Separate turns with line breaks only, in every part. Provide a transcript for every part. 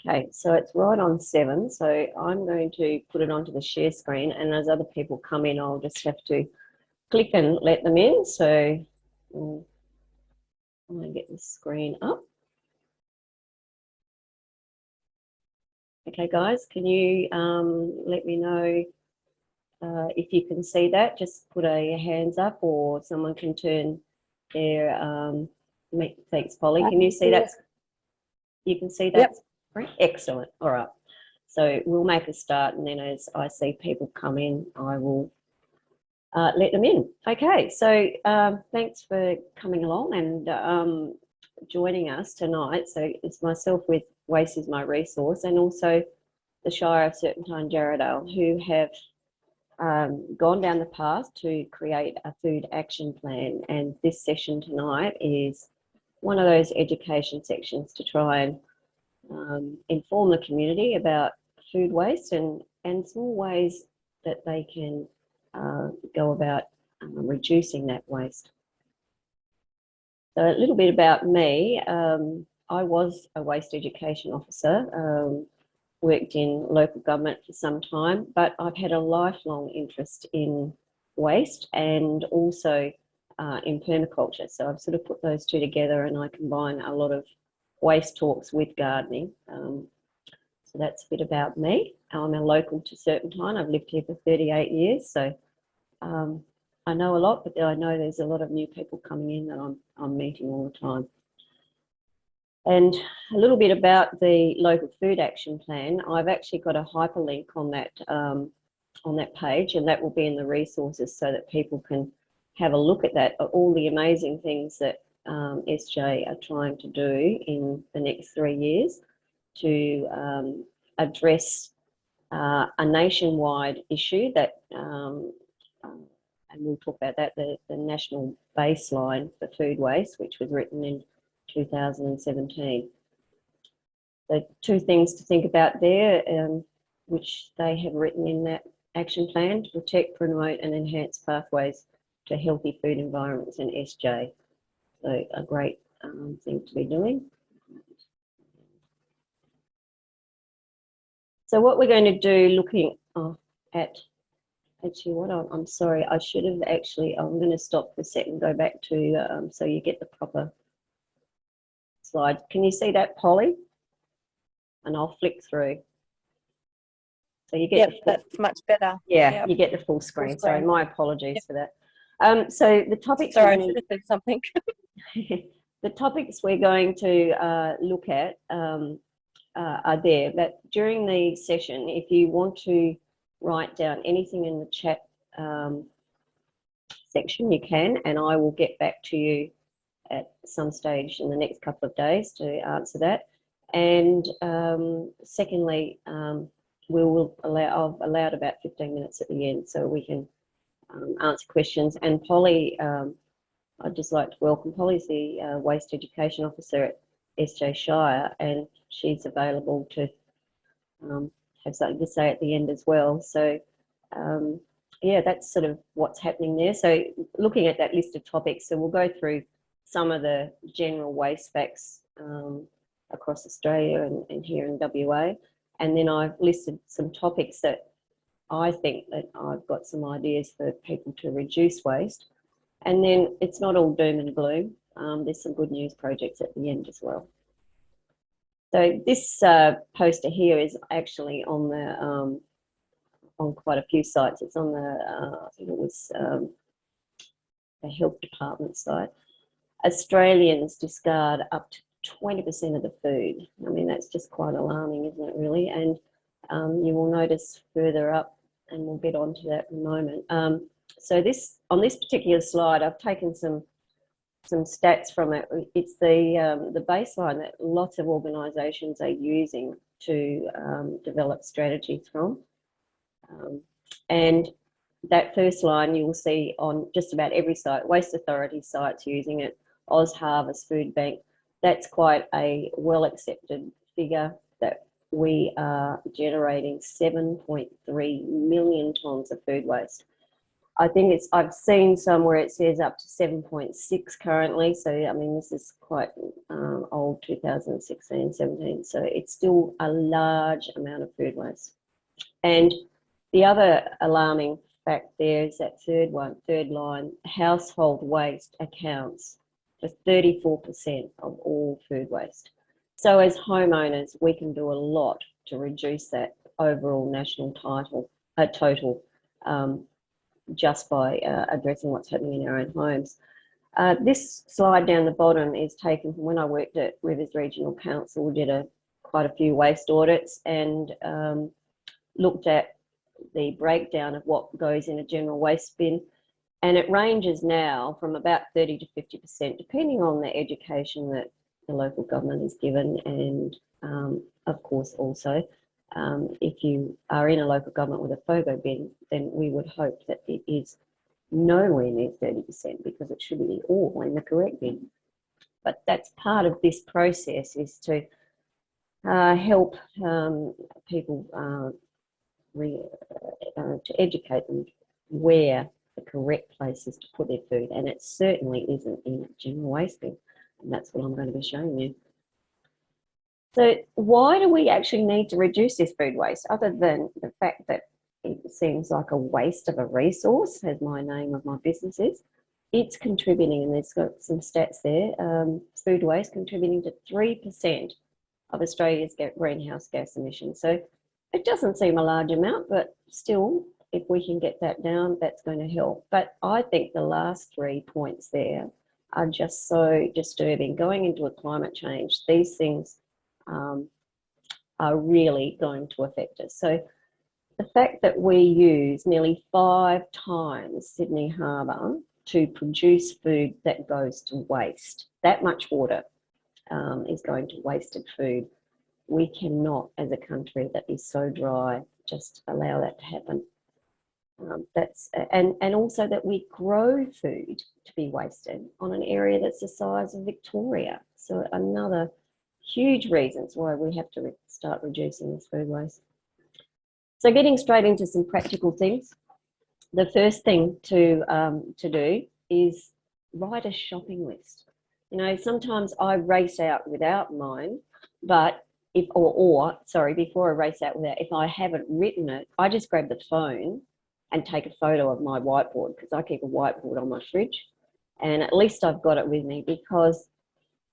Okay, so it's right on 7. So I'm going to put it onto the share screen, and as other people come in, I'll just have to click and let them in. So I'm going to get the screen up. Okay, guys, can you let me know if you can see that? Just put a hands up, or someone can turn their, thanks, Polly. Can you see that? You can see that?
Yep.
Right. Excellent. All right. So we'll make a start, and then as I see people come in, I will let them in. Okay, so thanks for coming along and joining us tonight. So it's myself with Waste is My Resource, and also the Shire of Serpentine Jarrahdale, who have gone down the path to create a food action plan. And this session tonight is one of those education sections to try and inform the community about food waste and small ways that they can go about reducing that waste. So a little bit about me. I was a waste education officer, worked in local government for some time, but I've had a lifelong interest in waste and also in permaculture. So I've sort of put those two together, and I combine a lot of waste talks with gardening. So that's a bit about me. I'm a local to Serpentine. I've lived here for 38 years, so I know a lot, but I know there's a lot of new people coming in that I'm meeting all the time. And a little bit about the local food action plan. I've actually got a hyperlink on that page, and that will be in the resources so that people can have a look at that, all the amazing things that SJ are trying to do in the next 3 years to address a nationwide issue that, and we'll talk about that, the national baseline for food waste, which was written in 2017. So 2 things to think about there, which they have written in that action plan: to protect, promote and enhance pathways to healthy food environments in SJ. So a great thing to be doing. So what we're going to do, looking at, actually what I'm sorry, I should have actually, I'm going to stop for a second, go back to, so you get the proper slide. Can you see that, Polly? And I'll flick through. So you get,
yep, that's much better.
Yeah,
yep.
You get the full screen. Sorry, my apologies for that. So the topics.
Sorry, I should have said something.
The topics we're going to look at are there. But during the session, if you want to write down anything in the chat section, you can, and I will get back to you at some stage in the next couple of days to answer that. And secondly, I've allowed about 15 minutes at the end so we can answer questions. And Polly, I'd just like to welcome Polly's the Waste Education Officer at SJ Shire, and she's available to have something to say at the end as well. So yeah, that's sort of what's happening there. So looking at that list of topics, so we'll go through some of the general waste facts across Australia and here in WA. And then I've listed some topics that I think that I've got some ideas for people to reduce waste. And then it's not all doom and gloom. There's some good news projects at the end as well. So this poster here is actually on the on quite a few sites. It's on the I think it was the health department site. Australians discard up to 20% of the food. I mean, that's just quite alarming, isn't it, really? And you will notice further up, and we'll get onto that in a moment. So on this particular slide, I've taken some stats from it. It's the baseline that lots of organisations are using to develop strategies from. And that first line you will see on just about every site. Waste Authority sites using it, Oz Harvest Food Bank. That's quite a well accepted figure, that we are generating 7.3 million tonnes of food waste. I think I've seen somewhere it says up to 7.6 currently. So, I mean, this is quite old, 2016, 17. So it's still a large amount of food waste. And the other alarming fact there is that third line, household waste accounts for 34% of all food waste. So as homeowners, we can do a lot to reduce that overall national total just by addressing what's happening in our own homes. This slide down the bottom is taken from when I worked at Rivers Regional Council. We did quite a few waste audits and looked at the breakdown of what goes in a general waste bin. And it ranges now from about 30 to 50%, depending on the education that the local government is given. And of course, also, if you are in a local government with a FOGO bin, then we would hope that it is nowhere near 30% because it should be all in the correct bin. But that's part of this process, is to help people to educate them where the correct place is to put their food, and it certainly isn't in a general waste bin, and that's what I'm going to be showing you. So why do we actually need to reduce this food waste, other than the fact that it seems like a waste of a resource, as my name of my business is? It's contributing, and there's got some stats there, food waste contributing to 3% of Australia's greenhouse gas emissions. So it doesn't seem a large amount, but still, if we can get that down, that's going to help. But I think the last 3 points there are just so disturbing. Going into a climate change, these things are really going to affect us. So the fact that we use nearly 5 times Sydney Harbour to produce food that goes to waste, that much water is going to wasted food. We cannot, as a country that is so dry, just allow that to happen. And also that we grow food to be wasted on an area that's the size of Victoria. So another huge reasons why we have to start reducing this food waste. So getting straight into some practical things. The first thing to do is write a shopping list. You know, sometimes I race out without mine, but before I race out without, if I haven't written it, I just grab the phone and take a photo of my whiteboard, because I keep a whiteboard on my fridge, and at least I've got it with me, because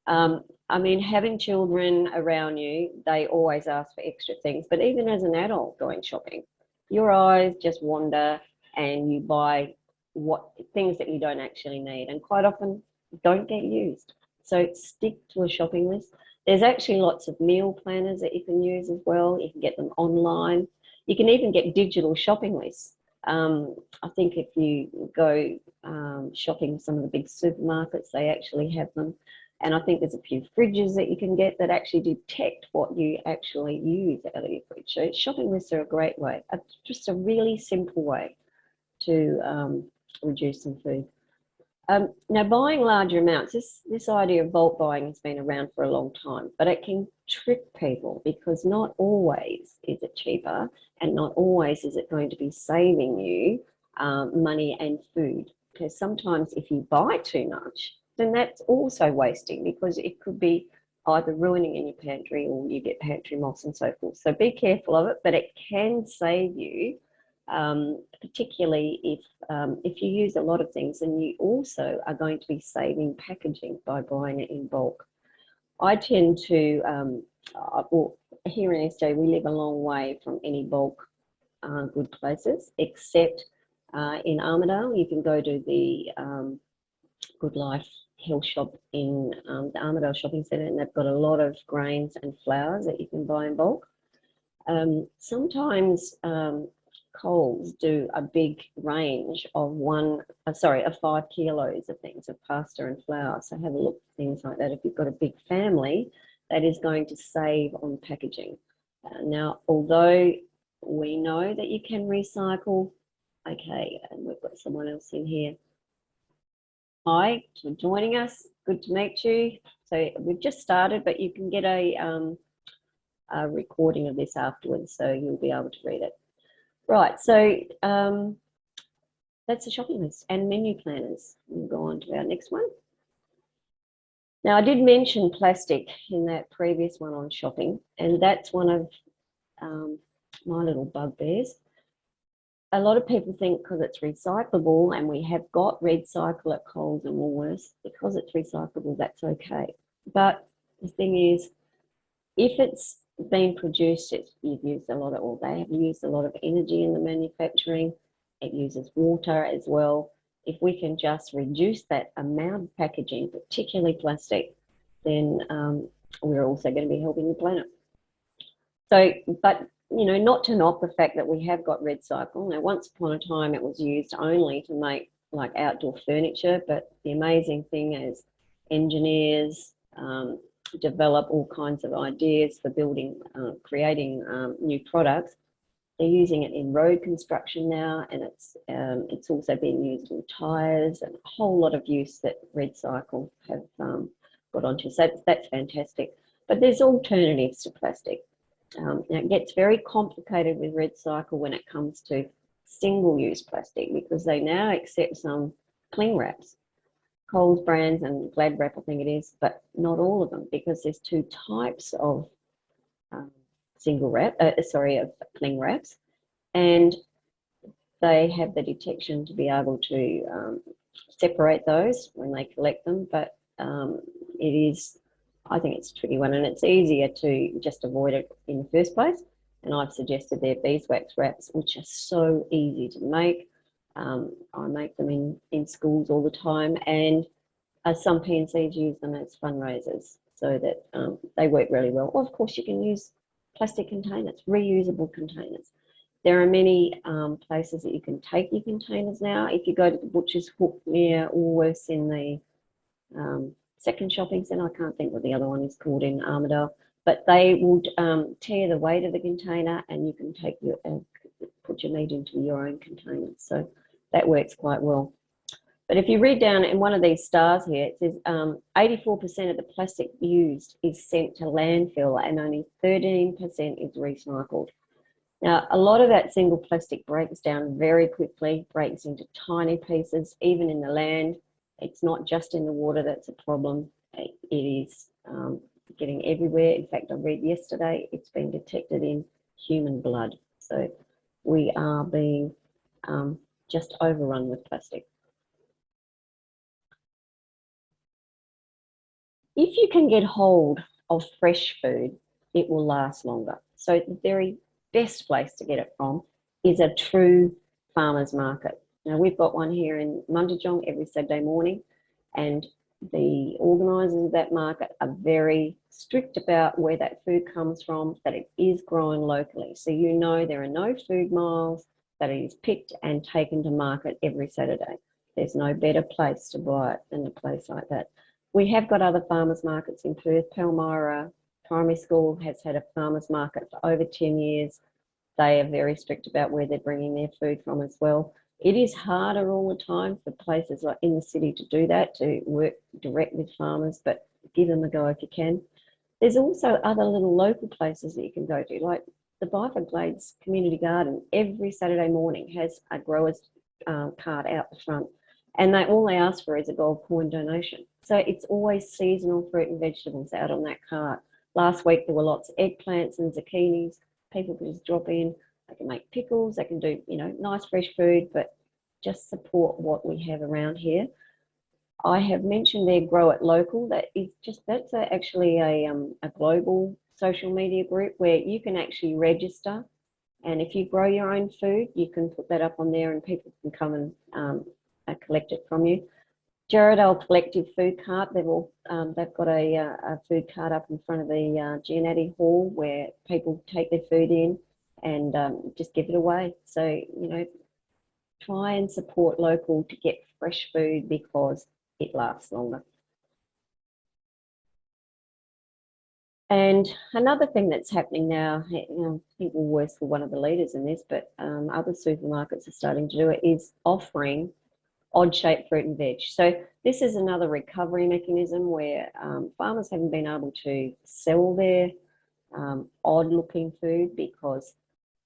I mean, having children around you, they always ask for extra things, but even as an adult going shopping, your eyes just wander and you buy things that you don't actually need, and quite often don't get used. So stick to a shopping list. There's actually lots of meal planners that you can use as well. You can get them online. You can even get digital shopping lists. I think if you go shopping some of the big supermarkets, they actually have them. And I think there's a few fridges that you can get that actually detect what you actually use out of your fridge. So shopping lists are a great way, just a really simple way to reduce some food. Now, buying larger amounts, this idea of bulk buying has been around for a long time, but it can trick people, because not always is it cheaper, and not always is it going to be saving you money and food. Because sometimes if you buy too much, then that's also wasting, because it could be either ruining in your pantry, or you get pantry moss and so forth. So be careful of it, but it can save you, particularly if you use a lot of things, and you also are going to be saving packaging by buying it in bulk. I tend to, well, here in Australia, we live a long way from any bulk good places, except in Armidale. You can go to the Good Life Health Shop in the Armidale Shopping Centre, and they've got a lot of grains and flours that you can buy in bulk. Sometimes Coles do a big range of 5 kilos of things, of pasta and flour. So have a look at things like that if you've got a big family. That is going to save on packaging. Now, although we know that you can recycle, okay, and we've got someone else in here. Hi, for joining us. Good to meet you. So we've just started, but you can get a recording of this afterwards, so you'll be able to read it. Right, so that's the shopping list and menu planners. We'll go on to our next one. Now, I did mention plastic in that previous one on shopping, and that's one of my little bugbears. A lot of people think because it's recyclable, and we have got Recycle at Coles and Woolworths, because it's recyclable, that's okay. But the thing is, if it's been produced, you've used a lot of, or they have used a lot of energy in the manufacturing. It uses water as well. If we can just reduce that amount of packaging, particularly plastic, then we're also going to be helping the planet. So, but you know, not to knock the fact that we have got Recycle. Now, once upon a time, it was used only to make like outdoor furniture, but the amazing thing is engineers develop all kinds of ideas for building, creating new products. They're using it in road construction now, and it's also being used in tyres, and a whole lot of use that Recycle have got onto. So that's fantastic. But there's alternatives to plastic. Now it gets very complicated with Recycle when it comes to single-use plastic, because they now accept some cling wraps, Coles brands and Glad Wrap, I think it is, but not all of them, because there's two types of of cling wraps, and they have the detection to be able to separate those when they collect them. But it is, I think it's a tricky one, and it's easier to just avoid it in the first place. And I've suggested their beeswax wraps, which are so easy to make. I make them in schools all the time, and some PNCs use them as fundraisers, so that they work really well. Or of course, you can use plastic containers, reusable containers. There are many places that you can take your containers now. If you go to the Butcher's Hook near Woolworths in the second shopping centre, I can't think what the other one is called in Armidale, but they will tear the weight of the container, and you can take your put your meat into your own container. So that works quite well. But if you read down in one of these stars here, it says 84% of the plastic used is sent to landfill, and only 13% is recycled. Now, a lot of that single plastic breaks down very quickly, breaks into tiny pieces, even in the land. It's not just in the water that's a problem. It is getting everywhere. In fact, I read yesterday it's been detected in human blood. So we are being just overrun with plastic. If you can get hold of fresh food, it will last longer. So the very best place to get it from is a true farmer's market. Now, we've got one here in Mundijong every Saturday morning, and the organisers of that market are very strict about where that food comes from, that it is grown locally. So you know there are no food miles, that it is picked and taken to market every Saturday. There's no better place to buy it than a place like that. We have got other farmers markets in Perth. Palmyra Primary School has had a farmers market for over 10 years. They are very strict about where they're bringing their food from as well. It is harder all the time for places like in the city to do that, to work direct with farmers, but give them a go if you can. There's also other little local places that you can go to, like the Byford Glades Community Garden. Every Saturday morning has a grower's cart out the front, and all they ask for is a gold coin donation. So it's always seasonal fruit and vegetables out on that cart. Last week there were lots of eggplants and zucchinis. People can just drop in. They can make pickles. They can do, you know, nice fresh food, but just support what we have around here. I have mentioned their Grow It Local. That's actually a global social media group where you can actually register, and if you grow your own food, you can put that up on there, and people can come and collect it from you. Jarrahdale Collective Food Cart. They've got a food cart up in front of the Giannetti Hall where people take their food in and just give it away. So, you know, try and support local to get fresh food because it lasts longer. And another thing that's happening now, you know, I think Woolworths were one of the leaders in this, but other supermarkets are starting to do it, is offering odd-shaped fruit and veg. So this is another recovery mechanism where farmers haven't been able to sell their odd-looking food because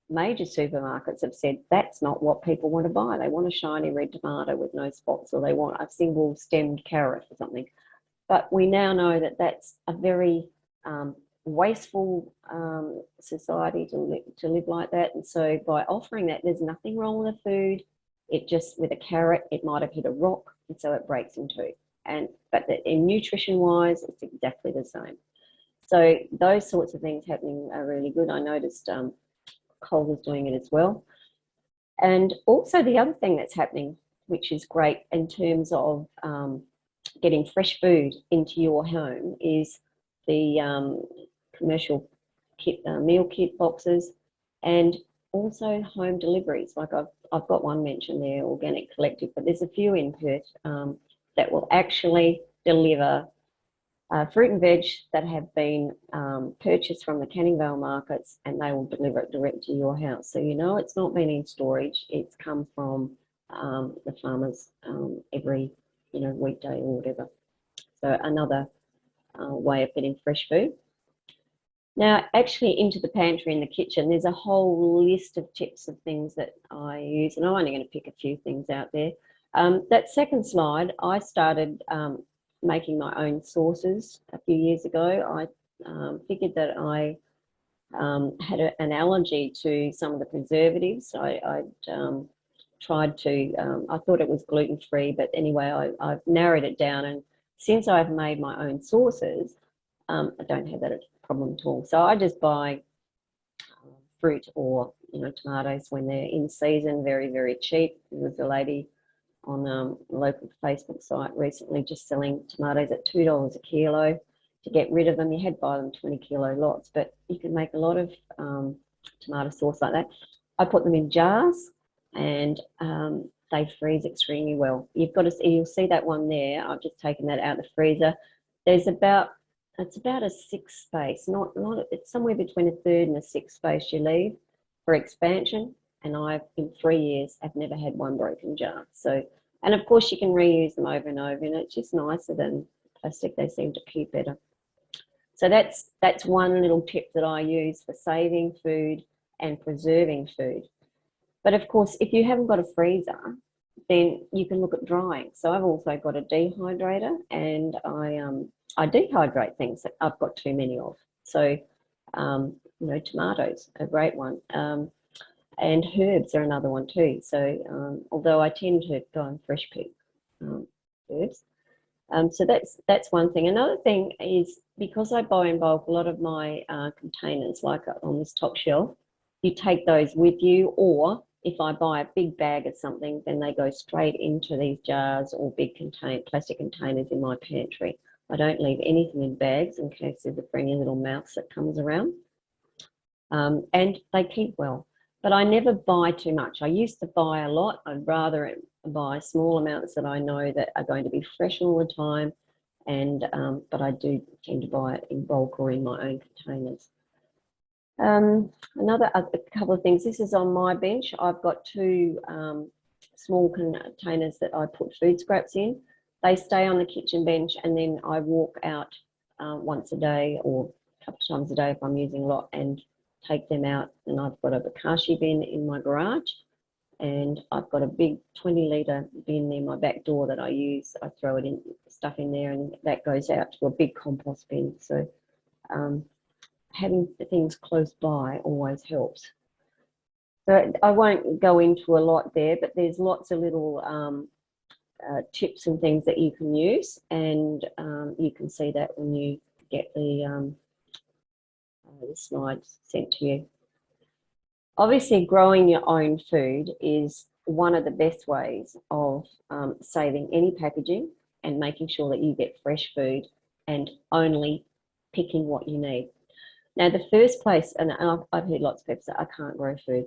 major supermarkets have said that's not what people want to buy. They want a shiny red tomato with no spots, or they want a single stemmed carrot or something. But we now know that that's a very wasteful society to live like that. And so by offering that, there's nothing wrong with the food. It just, with a carrot, it might have hit a rock, and so it breaks in two. But in nutrition-wise, it's exactly the same. So those sorts of things happening are really good. I noticed Coles is doing it as well. And also the other thing that's happening, which is great in terms of getting fresh food into your home, is the commercial kit, meal kit boxes, and also home deliveries. Like I've got one mentioned there, Organic Collective, but there's a few in Perth that will actually deliver fruit and veg that have been purchased from the Canning Vale markets, and they will deliver it direct to your house. So you know it's not been in storage, it's come from the farmers every weekday or whatever. So another way of getting fresh food. Now, actually into the pantry and the kitchen, there's a whole list of tips of things that I use, and I'm only going to pick a few things out there. That second slide, I started making my own sauces a few years ago. I figured that I had an allergy to some of the preservatives. I tried to, I thought it was gluten-free, but anyway, I've narrowed it down, and since I've made my own sauces, I don't have that problem at all. So I just buy fruit or tomatoes when they're in season, very, very cheap. There was a lady on a local Facebook site recently just selling tomatoes at $2 a kilo. To get rid of them, you had to buy them 20-kilo lots, but you can make a lot of tomato sauce like that. I put them in jars, and they freeze extremely well. You'll see that one there. I've just taken that out of the freezer. It's about a 6 space, it's somewhere between a 3rd and a 6th space you leave for expansion. And in 3 years, I've never had one broken jar. So, and of course you can reuse them over and over, and it's just nicer than plastic. They seem to keep better. So that's one little tip that I use for saving food and preserving food. But of course, if you haven't got a freezer, then you can look at drying. So I've also got a dehydrator, and I dehydrate things that I've got too many of. So, tomatoes, a great one. And herbs are another one too. So although I tend to go and fresh pick herbs. So that's one thing. Another thing is, because I buy in bulk, a lot of my containers, like on this top shelf, you take those with you, or if I buy a big bag of something, then they go straight into these jars or big plastic containers in my pantry. I don't leave anything in bags in case there's a friendly little mouse that comes around. And they keep well. But I never buy too much. I used to buy a lot. I'd rather buy small amounts that I know that are going to be fresh all the time. And but I do tend to buy it in bulk or in my own containers. A couple of things. This is on my bench. I've got 2 small containers that I put food scraps in. They stay on the kitchen bench, and then I walk out once a day or a couple of times a day if I'm using a lot, and take them out. And I've got a bokashi bin in my garage, and I've got a big 20-litre bin in my back door that I use. I throw stuff in there, and that goes out to a big compost bin. So having things close by always helps. So I won't go into a lot there, but there's lots of little tips and things that you can use, and you can see that when you get the slides sent to you. Obviously, growing your own food is one of the best ways of saving any packaging and making sure that you get fresh food and only picking what you need. Now, the first place, and I've heard lots of people say, I can't grow food.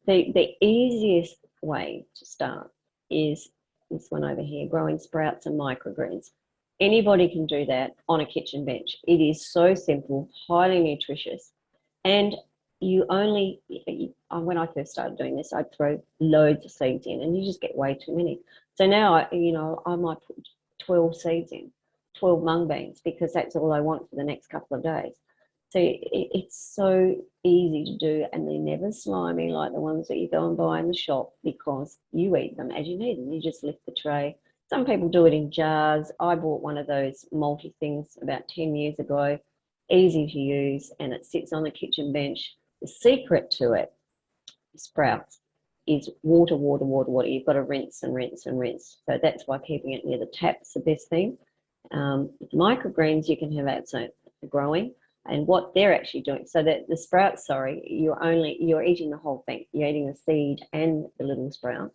The easiest way to start is this one over here, growing sprouts and microgreens. Anybody can do that on a kitchen bench. It is so simple, highly nutritious, and when I first started doing this, I'd throw loads of seeds in, and you just get way too many. So now I might put 12 seeds in, 12 mung beans, because that's all I want for the next couple of days. So it's so easy to do, and they're never slimy like the ones that you go and buy in the shop, because you eat them as you need them. You just lift the tray. Some people do it in jars. I bought one of those multi things about 10 years ago. Easy to use, and it sits on the kitchen bench. The secret to it, sprouts, is water, water, water, water. You've got to rinse and rinse and rinse. So that's why keeping it near the tap's the best thing. Microgreens you can have outside growing, and what they're actually doing, so that the sprouts, sorry, you're eating the whole thing. You're eating the seed and the little sprout.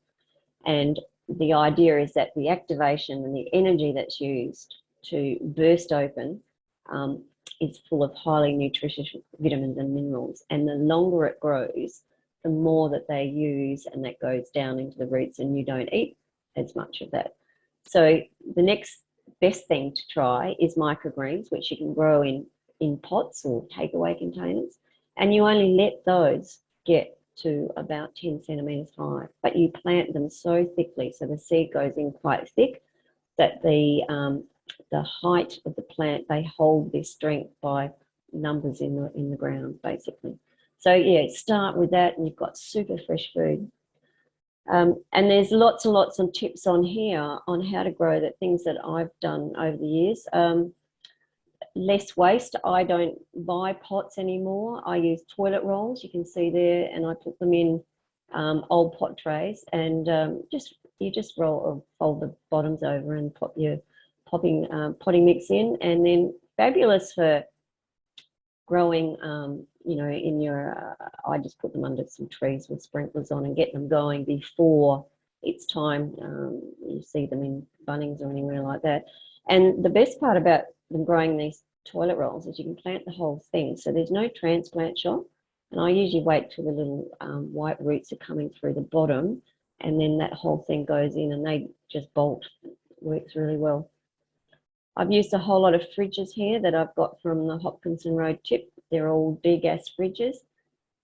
And the idea is that the activation and the energy that's used to burst open is full of highly nutritious vitamins and minerals. And the longer it grows, the more that they use, and that goes down into the roots, and you don't eat as much of that. So the next best thing to try is microgreens, which you can grow in pots or takeaway containers, and you only let those get to about 10 centimeters high, but you plant them so thickly, so the seed goes in quite thick, that the height of the plant, they hold their strength by numbers in the ground, basically. So yeah, start with that, and you've got super fresh food. And there's lots and lots of tips on here on how to grow the things that I've done over the years. Less waste. I don't buy pots anymore. I use toilet rolls, you can see there, and I put them in old pot trays, and you just roll or fold the bottoms over and pop your potting mix in, and then fabulous for growing. In your, I just put them under some trees with sprinklers on and get them going before it's time. You see them in Bunnings or anywhere like that. And the best part about them growing these toilet rolls is you can plant the whole thing, so there's no transplant shot. And I usually wait till the little white roots are coming through the bottom, and then that whole thing goes in, and they just bolt. It works really well. I've used a whole lot of fridges here that I've got from the Hopkinson Road tip. They're all degas fridges,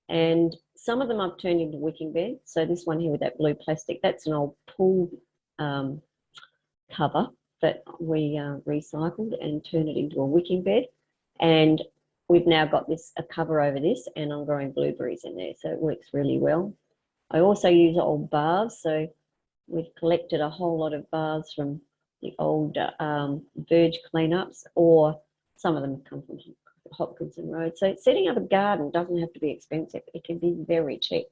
and some of them I've turned into wicking beds. So this one here with that blue plastic, that's an old pool cover that we recycled and turned it into a wicking bed. And we've now got a cover over this, and I'm growing blueberries in there, so it works really well. I also use old baths, so we've collected a whole lot of baths from the old verge cleanups, or some of them come from Hopkinson Road. So setting up a garden doesn't have to be expensive. It can be very cheap.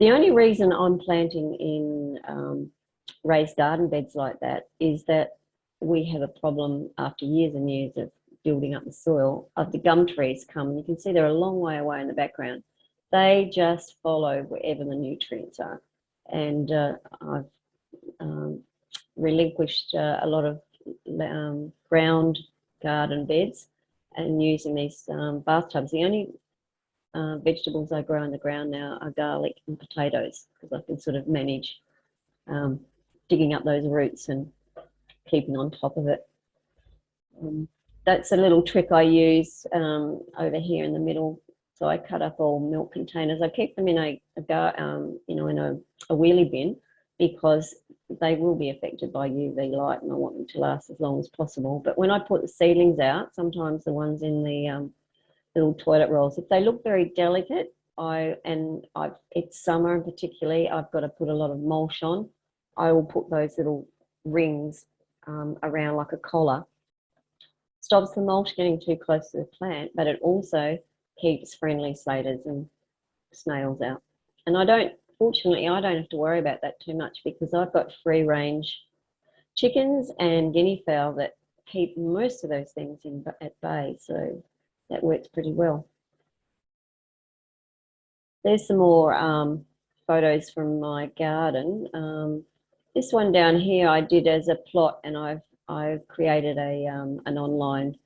The only reason I'm planting in raised garden beds like that is that we have a problem after years and years of building up the soil of the gum trees come, and you can see they're a long way away in the background. They just follow wherever the nutrients are. And I've relinquished a lot of ground garden beds and using these bathtubs. The only vegetables I grow in the ground now are garlic and potatoes, because I can sort of manage digging up those roots and keeping on top of it. That's a little trick I use over here in the middle. So I cut up all milk containers. I keep them in a wheelie bin, because they will be affected by UV light, and I want them to last as long as possible. But when I put the seedlings out, sometimes the ones in the little toilet rolls, if they look very delicate, it's summer particularly, I've got to put a lot of mulch on. I will put those little rings around like a collar. Stops the mulch getting too close to the plant, but it also keeps friendly slaters and snails out. And fortunately, I don't have to worry about that too much, because I've got free range chickens and guinea fowl that keep most of those things at bay, so that works pretty well. There's some more photos from my garden. This one down here I did as a plot, and I've created an online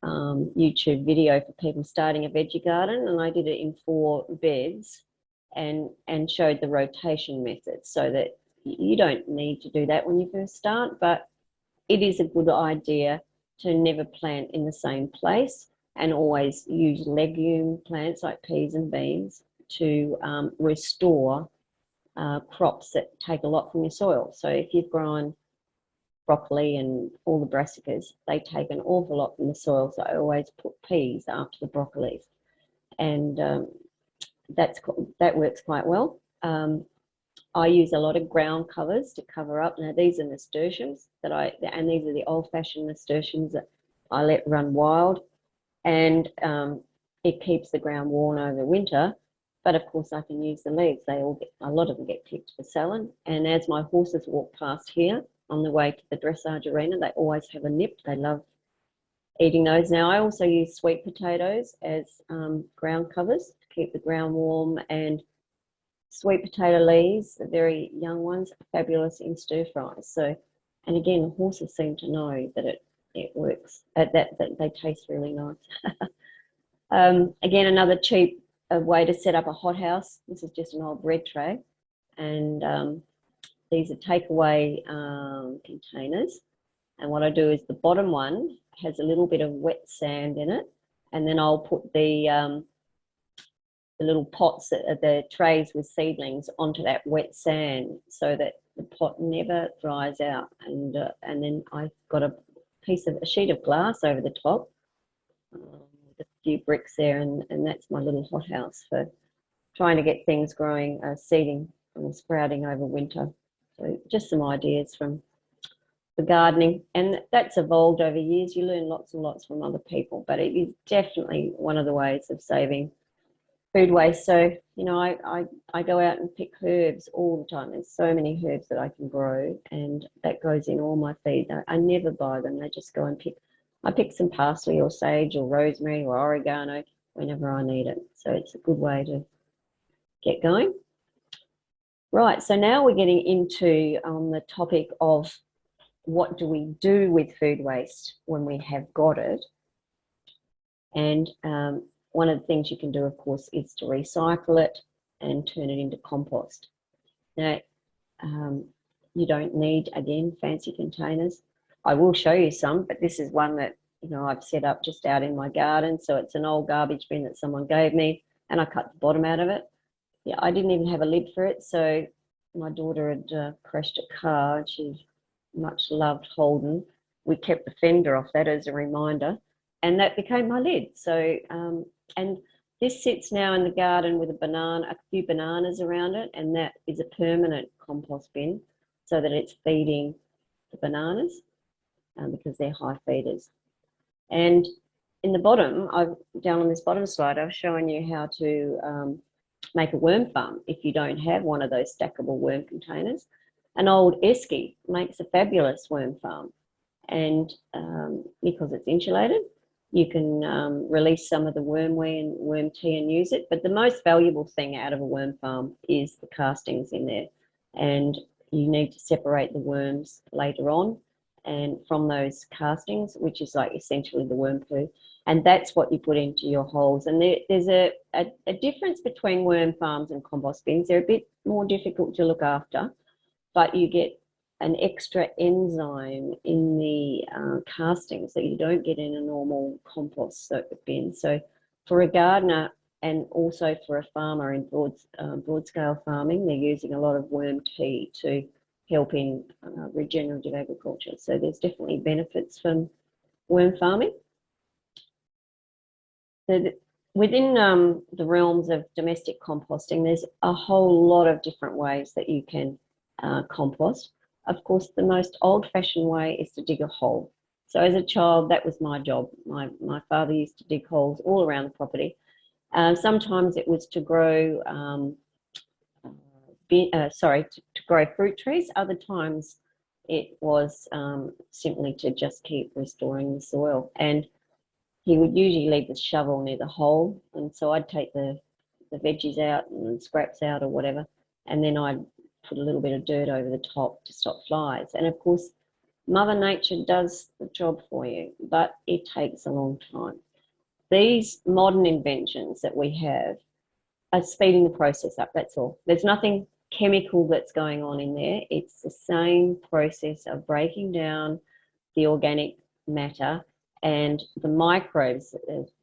YouTube video for people starting a veggie garden, and I did it in 4 beds and showed the rotation method, so that you don't need to do that when you first start, but it is a good idea to never plant in the same place, and always use legume plants like peas and beans to restore crops that take a lot from your soil. So if you've grown broccoli and all the brassicas, they take an awful lot from the soil. So I always put peas after the broccolis, and that works quite well. I use a lot of ground covers to cover up. Now these are nasturtiums and these are the old-fashioned nasturtiums that I let run wild, and it keeps the ground warm over winter. But of course I can use the leaves. A lot of them get picked for selling. And as my horses walk past here on the way to the dressage arena, they always have a nip. They love eating those. Now I also use sweet potatoes as ground covers to keep the ground warm, and sweet potato leaves, the very young ones, are fabulous in stir fries. So, and again, the horses seem to know that it works, that they taste really nice. Again, another cheap way to set up a hothouse. This is just an old bread tray, and these are takeaway containers. And what I do is the bottom one has a little bit of wet sand in it, and then I'll put the little pots, the trays with seedlings, onto that wet sand so that the pot never dries out. And then I've got a sheet of glass over the top with a few bricks there, and that's my little hothouse for trying to get things growing, seeding and sprouting over winter. So just some ideas from the gardening, and that's evolved over years. You learn lots and lots from other people, but it is definitely one of the ways of saving food waste. So, you know, I go out and pick herbs all the time. There's so many herbs that I can grow, and that goes in all my feed. I never buy them. I just go and I pick some parsley or sage or rosemary or oregano whenever I need it. So it's a good way to get going. Right, so now we're getting into the topic of what do we do with food waste when we have got it. And one of the things you can do, of course, is to recycle it and turn it into compost. Now, you don't need, again, fancy containers. I will show you some, but this is one that, you know, I've set up just out in my garden. So it's an old garbage bin that someone gave me, and I cut the bottom out of it. Yeah, I didn't even have a lid for it. So my daughter had crashed a car, and she much loved Holden. We kept the fender off that as a reminder, and that became my lid. So, and this sits now in the garden with a few bananas around it, and that is a permanent compost bin so that it's feeding the bananas because they're high feeders. And in the bottom, down on this bottom slide, I've shown you how to make a worm farm if you don't have one of those stackable worm containers. An old esky makes a fabulous worm farm, and because it's insulated, you can release some of the wormware and worm tea and use it. But the most valuable thing out of a worm farm is the castings in there, and you need to separate the worms later on and from those castings, which is like essentially the worm poo, and that's what you put into your holes. And there's a difference between worm farms and compost bins. They're a bit more difficult to look after, but you get an extra enzyme in the castings that you don't get in a normal compost bin. So for a gardener and also for a farmer in broad scale farming, they're using a lot of worm tea to help in regenerative agriculture. So there's definitely benefits from worm farming. So within the realms of domestic composting, there's a whole lot of different ways that you can compost. Of course, the most old-fashioned way is to dig a hole. So as a child, that was my job. My father used to dig holes all around the property. Sometimes it was to grow, to grow fruit trees. Other times it was simply to just keep restoring the soil. And he would usually leave the shovel near the hole, and so I'd take the veggies out and scraps out or whatever, and then I'd put a little bit of dirt over the top to stop flies. And of course, Mother Nature does the job for you, but it takes a long time. These modern inventions that we have are speeding the process up, that's all. There's nothing chemical that's going on in there. It's the same process of breaking down the organic matter and the microbes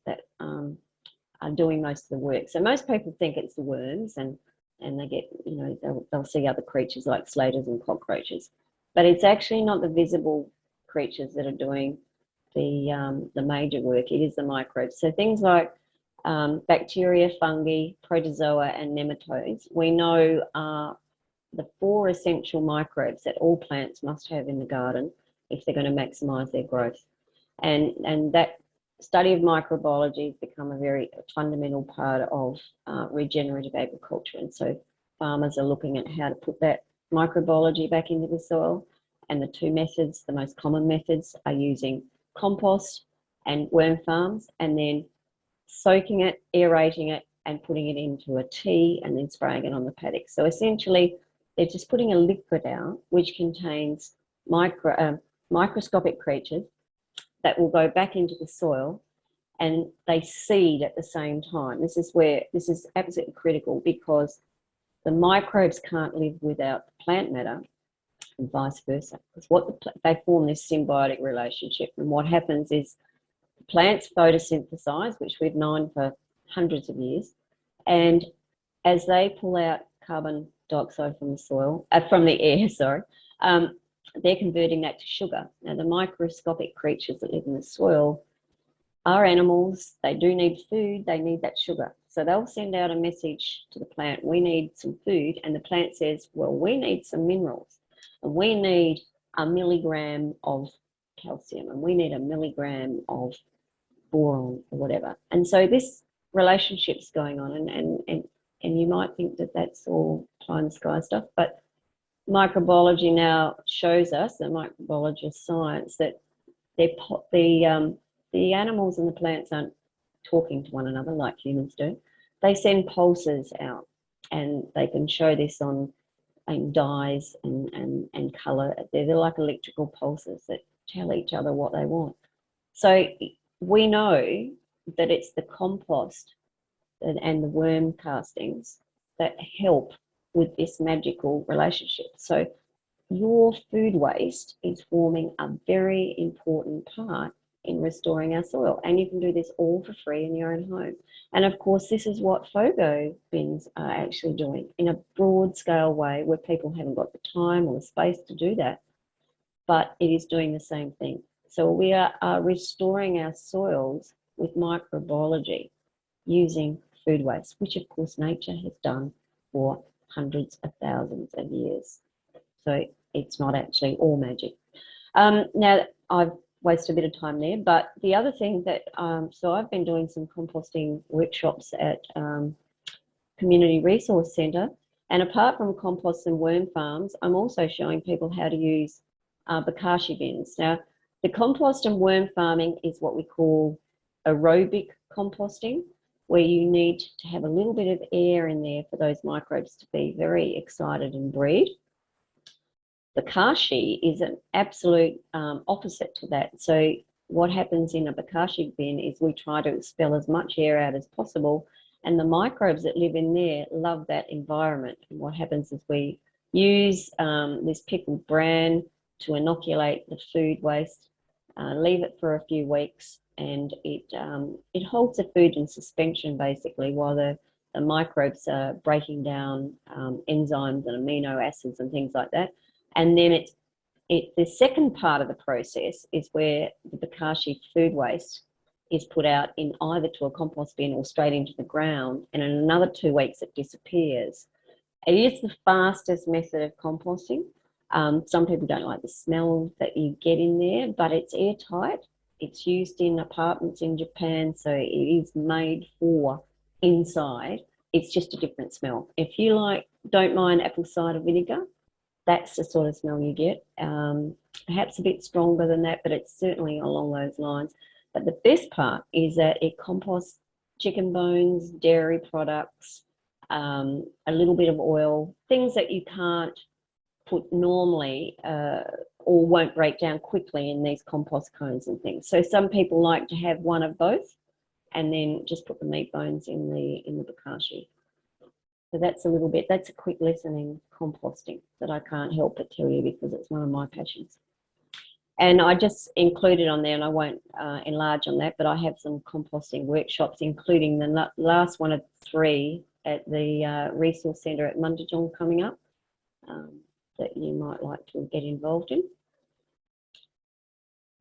that are doing most of the work. So most people think it's the worms, and they get, you know, they'll see other creatures like slaters and cockroaches. but it's actually not the visible creatures that are doing the major work. It is the microbes. So things like bacteria, fungi, protozoa, and nematodes, we know are the 4 essential microbes that all plants must have in the garden if they're going to maximise their growth. And that study of microbiology has become a very fundamental part of regenerative agriculture. And so farmers are looking at how to put that microbiology back into the soil. And the 2 methods, the most common methods, are using compost and worm farms, and then soaking it, aerating it, and putting it into a tea and then spraying it on the paddock. So essentially, they're just putting a liquid out which contains microscopic creatures that will go back into the soil, and they seed at the same time. This is absolutely critical, because the microbes can't live without the plant matter, and vice versa. Because they form this symbiotic relationship, and what happens is the plants photosynthesize, which we've known for hundreds of years, and as they pull out carbon dioxide from the soil, from the air, sorry, they're converting that to sugar. Now, the microscopic creatures that live in the soil are animals. They do need food. They need that sugar. So they'll send out a message to the plant, we need some food. And the plant says, well, we need some minerals. And we need a milligram of calcium. And we need a milligram of boron or whatever. And so this relationship's going on. And you might think that that's all pie in the sky stuff. But microbiology now shows us, the microbiologist science, that the animals and the plants aren't talking to one another like humans do. They send pulses out, and they can show this on dyes and colour. They're like electrical pulses that tell each other what they want. So we know that it's the compost and the worm castings that help with this magical relationship. So your food waste is forming a very important part in restoring our soil, and you can do this all for free in your own home. And of course, this is what FOGO bins are actually doing in a broad scale way, where people haven't got the time or the space to do that, but it is doing the same thing. So we are restoring our soils with microbiology using food waste, which of course nature has done for hundreds of thousands of years. So it's not actually all magic. Now, I've wasted a bit of time there, but the other thing that, so I've been doing some composting workshops at Community Resource Centre, and apart from compost and worm farms, I'm also showing people how to use bokashi bins. Now, the compost and worm farming is what we call aerobic composting, where you need to have a little bit of air in there for those microbes to be very excited and breed. Bokashi is an absolute opposite to that. So what happens in a bokashi bin is we try to expel as much air out as possible, and the microbes that live in there love that environment. And what happens is we use this pickled bran to inoculate the food waste, leave it for a few weeks, and it holds the food in suspension basically while the microbes are breaking down enzymes and amino acids and things like that. And then the second part of the process is where the bokashi food waste is put out in either to a compost bin or straight into the ground, and in another 2 weeks it disappears. It is the fastest method of composting. Some people don't like the smell that you get in there, but it's airtight. It's used in apartments in Japan, so it is made for inside. It's just a different smell. If you don't mind apple cider vinegar, that's the sort of smell you get. Perhaps a bit stronger than that, but it's certainly along those lines. But the best part is that it composts chicken bones, dairy products, a little bit of oil, things that you can't put normally or won't break down quickly in these compost cones and things. So some people like to have one of both and then just put the meat bones in the bokashi. So that's a quick lesson in composting that I can't help but tell you because it's one of my passions. And I just included on there, and I won't enlarge on that, but I have some composting workshops, including the last one of 3 at the Resource Centre at Mundijong coming up. that you might like to get involved in.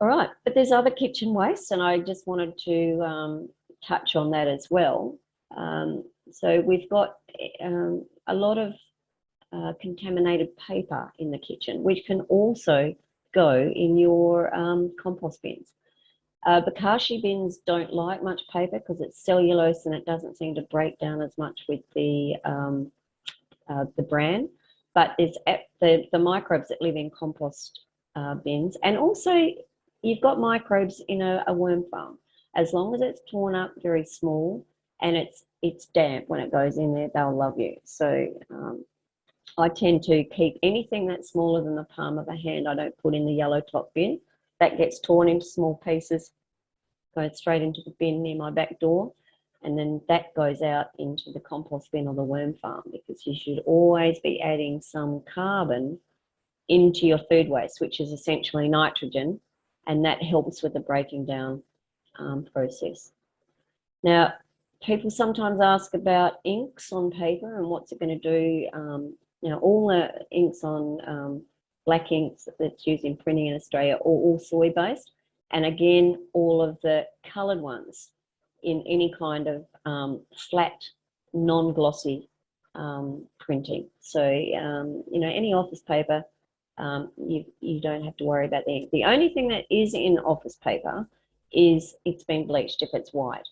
All right, but there's other kitchen waste, and I just wanted to touch on that as well. So we've got a lot of contaminated paper in the kitchen, which can also go in your compost bins. Bokashi bins don't like much paper because it's cellulose and it doesn't seem to break down as much with the bran. But it's the microbes that live in compost bins, and also you've got microbes in a worm farm. As long as it's torn up very small and it's damp when it goes in there, they'll love you. So I tend to keep anything that's smaller than the palm of a hand. I don't put in the yellow top bin. That gets torn into small pieces, goes straight into the bin near my back door, and then that goes out into the compost bin or the worm farm, because you should always be adding some carbon into your food waste, which is essentially nitrogen, and that helps with the breaking down process. Now, people sometimes ask about inks on paper and what's it going to do. All the inks on black inks that's used in printing in Australia are all soy-based, and again, all of the coloured ones in any kind of flat, non-glossy printing. So, any office paper, you don't have to worry about the ink. The only thing that is in office paper is it's been bleached if it's white,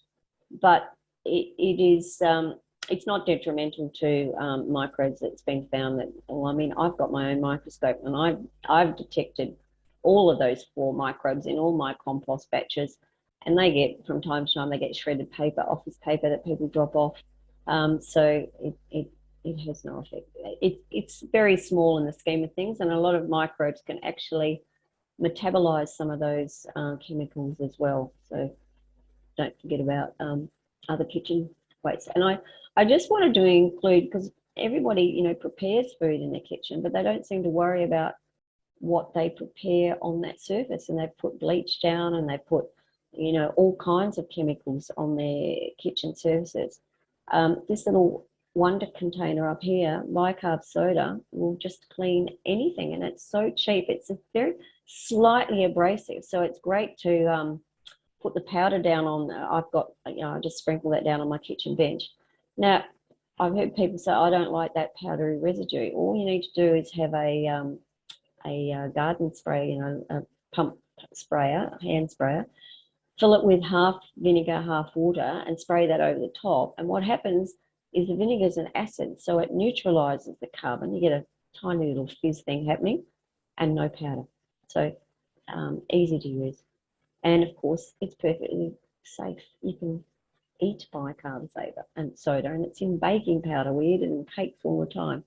but it's not detrimental to microbes. That's been found that, well, I mean, I've got my own microscope and I've detected all of those 4 microbes in all my compost batches, and they get, from time to time, they get shredded paper, office paper that people drop off. So it has no effect. It's very small in the scheme of things, and a lot of microbes can actually metabolize some of those chemicals as well. So don't forget about other kitchen waste. And I just wanted to include, because everybody, prepares food in their kitchen, but they don't seem to worry about what they prepare on that surface, and they put bleach down and they put, all kinds of chemicals on their kitchen surfaces. This little wonder container up here, bicarb soda, will just clean anything, and it's so cheap. It's a very slightly abrasive, so it's great to put the powder down on. I've got, I just sprinkle that down on my kitchen bench. Now, I've heard people say, I don't like that powdery residue. All you need to do is have a garden spray, a pump sprayer, hand sprayer, fill it with half vinegar, half water, and spray that over the top. And what happens is the vinegar is an acid, so it neutralizes the carbon. You get a tiny little fizz thing happening and no powder. So easy to use. And of course, it's perfectly safe. You can eat bicarb soda, and it's in baking powder. We eat it in cakes all the time.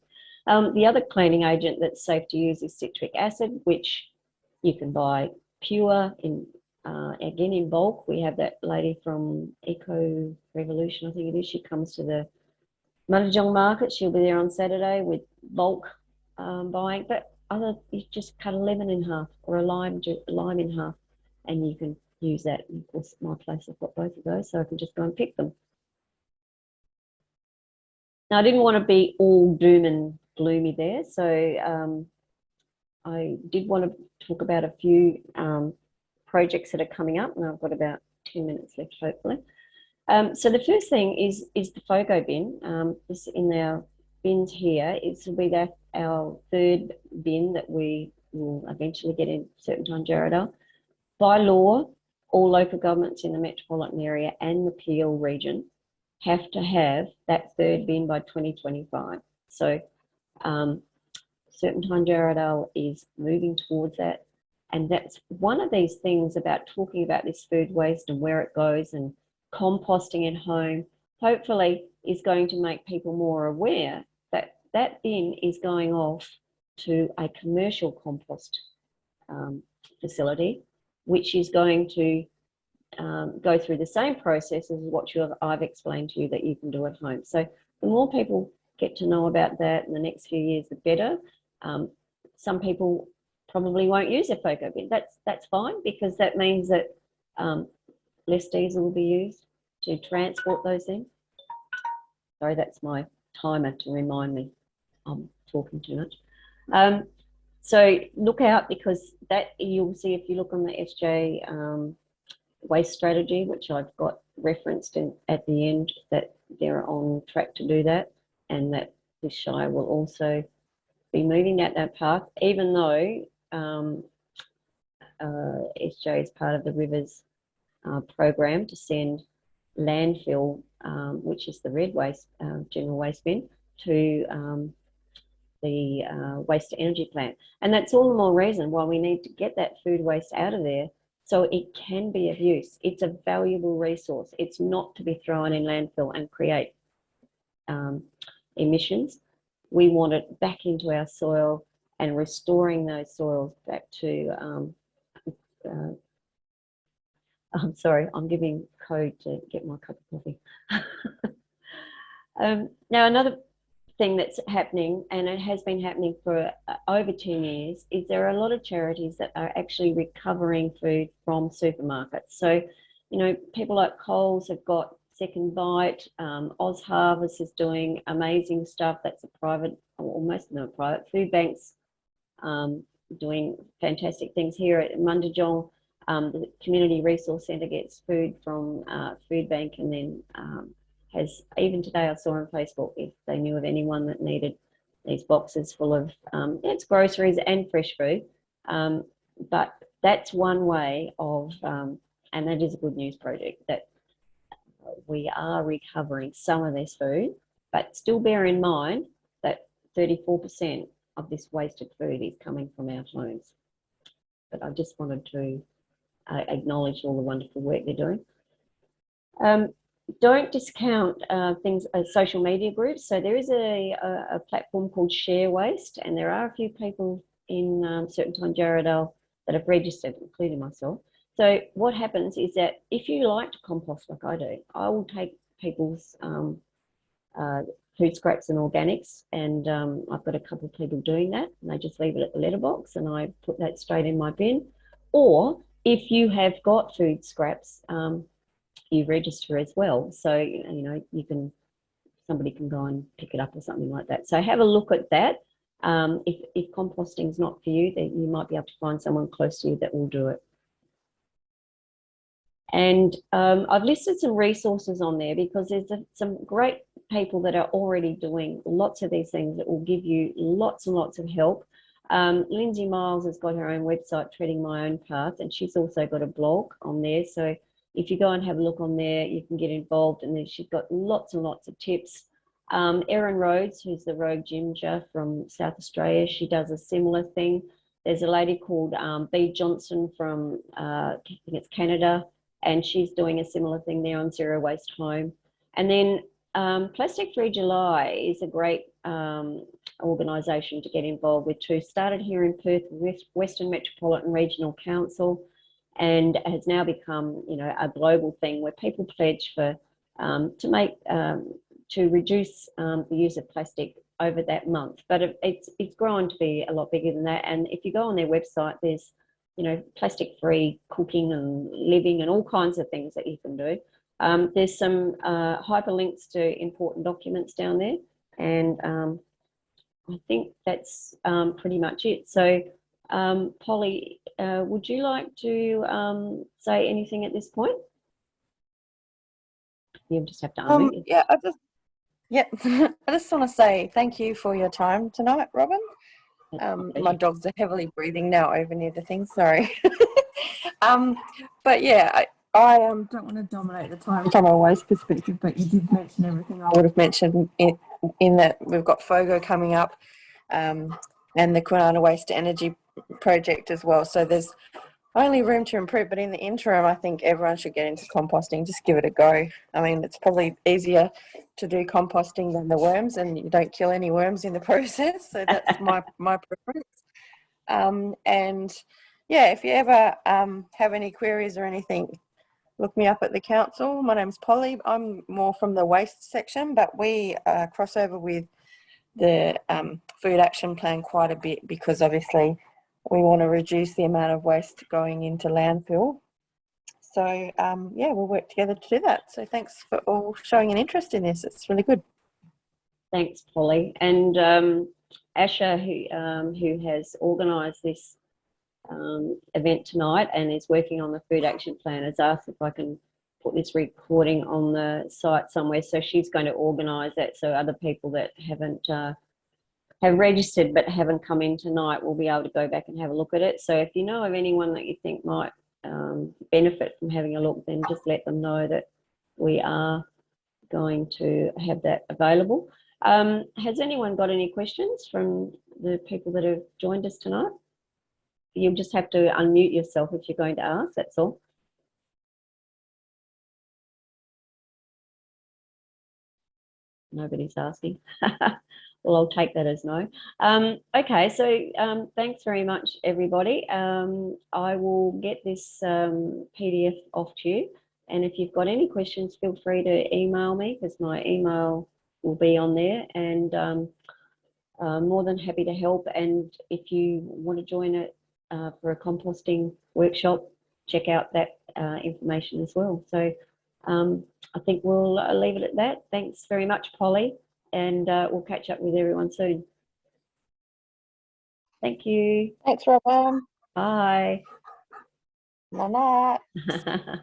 The other cleaning agent that's safe to use is citric acid, which you can buy pure again in bulk. We have that lady from Eco Revolution, I think it is. She comes to the Mudgee market. She'll be there on Saturday with bulk buying. But you just cut a lemon in half or a lime in half, and you can use that. And of course, at my place, I've got both of those, so I can just go and pick them. Now, I didn't want to be all doom and gloomy there, so I did want to talk about a few projects that are coming up, and I've got about 10 minutes left, hopefully. So the first thing is the FOGO bin. This in our bins here. It will be our 3rd bin that we will eventually get in Serpentine Jarrahdale. By law, all local governments in the metropolitan area and the Peel region have to have that 3rd bin by 2025. So Serpentine Jarrahdale is moving towards that. And that's one of these things about talking about this food waste and where it goes, and composting at home, hopefully is going to make people more aware that that bin is going off to a commercial compost facility, which is going to go through the same process as what I've explained to you that you can do at home. So the more people get to know about that in the next few years, the better. Some people probably won't use a FOGO bin. That's fine, because that means that less diesel will be used to transport those things. Sorry, that's my timer to remind me I'm talking too much. So look out, because that you'll see if you look on the SJ waste strategy, which I've got referenced in at the end, that they're on track to do that, and that this Shire will also be moving at that path, even though SJ is part of the Rivers program to send landfill, which is the red waste, general waste bin, to the waste to energy plant. And that's all the more reason why we need to get that food waste out of there so it can be of use. It's a valuable resource. It's not to be thrown in landfill and create emissions. We want it back into our soil and restoring those soils back to, I'm sorry, I'm giving code to get my cup of coffee. Now, another thing that's happening, and it has been happening for over 10 years, is there are a lot of charities that are actually recovering food from supermarkets. So, you know, people like Coles have got Second Bite, Oz Harvest is doing amazing stuff. That's a private, or most of them are private. Food banks doing fantastic things here at Mundijong. The Community Resource Centre gets food from Food Bank, and then has, even today I saw on Facebook, if they knew of anyone that needed these boxes full of it's groceries and fresh food. But that's one way of, and that is a good news project, that we are recovering some of this food, but still bear in mind that 34% of this wasted food is coming from our homes. But I just wanted to acknowledge all the wonderful work they're doing. Don't discount things as social media groups. So there is a platform called Share Waste, and there are a few people in Serpentine Jarrahdale that have registered, including myself. So what happens is that if you like to compost like I do, I will take people's food scraps and organics, and I've got a couple of people doing that, and they just leave it at the letterbox, and I put that straight in my bin. Or if you have got food scraps, you register as well. So, you know, you can, somebody can go and pick it up or something like that. So have a look at that. If composting is not for you, then you might be able to find someone close to you that will do it. And I've listed some resources on there because there's some great people that are already doing lots of these things that will give you lots and lots of help. Lindsay Miles has got her own website, Treading My Own Path, and she's also got a blog on there. So if you go and have a look on there, you can get involved, and then she's got lots and lots of tips. Erin Rhodes, who's the Rogue Ginger from South Australia, she does a similar thing. There's a lady called Bea Johnson from, I think it's Canada, and she's doing a similar thing there on Zero Waste Home. And then Plastic Free July is a great organisation to get involved with too. Started here in Perth, Western Metropolitan Regional Council, and has now become, you know, a global thing where people pledge for to reduce the use of plastic over that month. But it's grown to be a lot bigger than that. And if you go on their website, there's, you know, plastic-free cooking and living and all kinds of things that you can do. There's some hyperlinks to important documents down there, and I think that's pretty much it. So, Polly, would you like to say anything at this point? You just have to unmute.
Yeah, I just want to say thank you for your time tonight, Robin. My dogs are heavily breathing now over near the thing. Sorry. But yeah, I don't want to dominate the time from a waste perspective, but you did mention everything I would have mentioned in that we've got FOGO coming up, and the Kwinana Waste to Energy project as well. So there's only room to improve, but in the interim, I think everyone should get into composting. Just give it a go. I mean, it's probably easier to do composting than the worms, and you don't kill any worms in the process. So that's my preference. And yeah, if you ever have any queries or anything, look me up at the council. My name's Polly. I'm more from the waste section, but we cross over with the food action plan quite a bit, because obviously we want to reduce the amount of waste going into landfill. So yeah, we'll work together to do that. So thanks for all showing an interest in this. It's really good.
Thanks, Polly. And Asha, who has organised this event tonight and is working on the food action plan, has asked if I can put this recording on the site somewhere. So she's going to organise that so other people that haven't have registered but haven't come in tonight will be able to go back and have a look at it. So if you know of anyone that you think might benefit from having a look, then just let them know that we are going to have that available. Has anyone got any questions from the people that have joined us tonight? You'll just have to unmute yourself if you're going to ask, that's all. Nobody's asking. Well, I'll take that as no. Okay, so thanks very much, everybody. I will get this PDF off to you. And if you've got any questions, feel free to email me because my email will be on there. And more than happy to help. And if you want to join it for a composting workshop, check out that information as well. So I think we'll leave it at that. Thanks very much, Polly, and we'll catch up with everyone soon. Thank you.
Thanks, Robin.
Bye.
Night night.